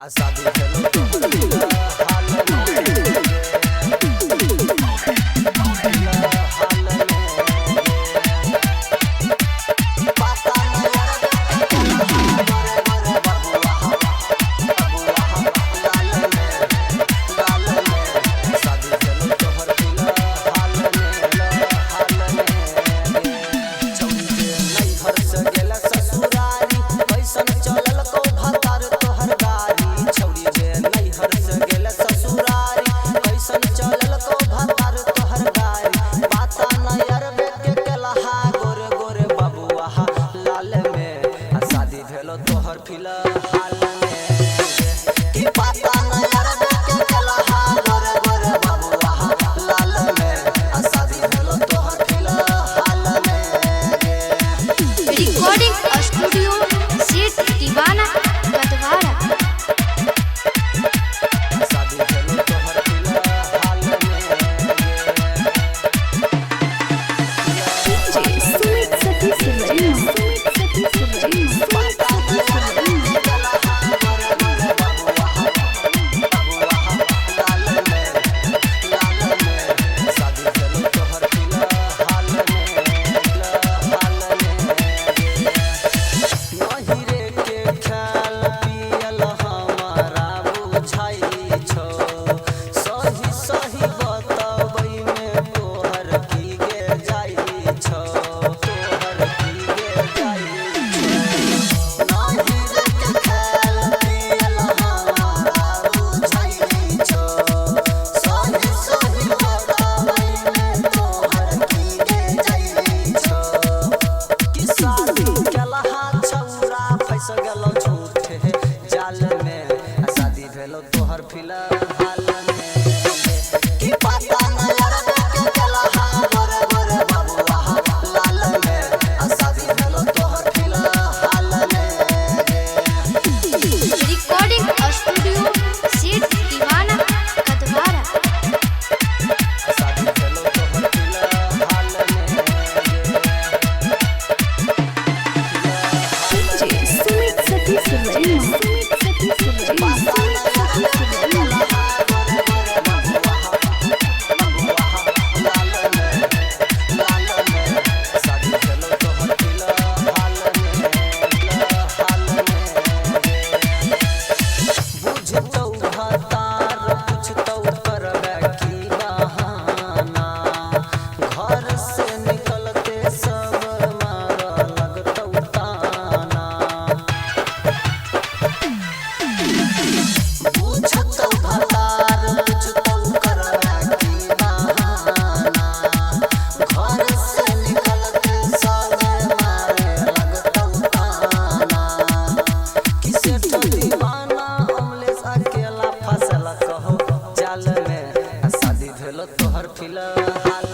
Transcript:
शादी भेलो तोहर दिल हाल में तोहर फिलहाल में की पता न यार के कलहा गोरे गोरे बबुआ लाल में शादी भेलो तोहर फिलहाल में रिकॉर्डिंग स्टूडियो सेट दीवाना कटवारा शादी भेलो तोहर फिलहाल जाल में शादी भेलो तोहर फिलहाल में की पता न यार के कलहा गोरे गोरे बबुआ लाल में शादी भेलो तोहर फिलहाल में रिकॉर्डिंग स्टूडियो सेट दीवाना कटवारा शादी भेलो तोहर फिलहाल तोहर फिलहाल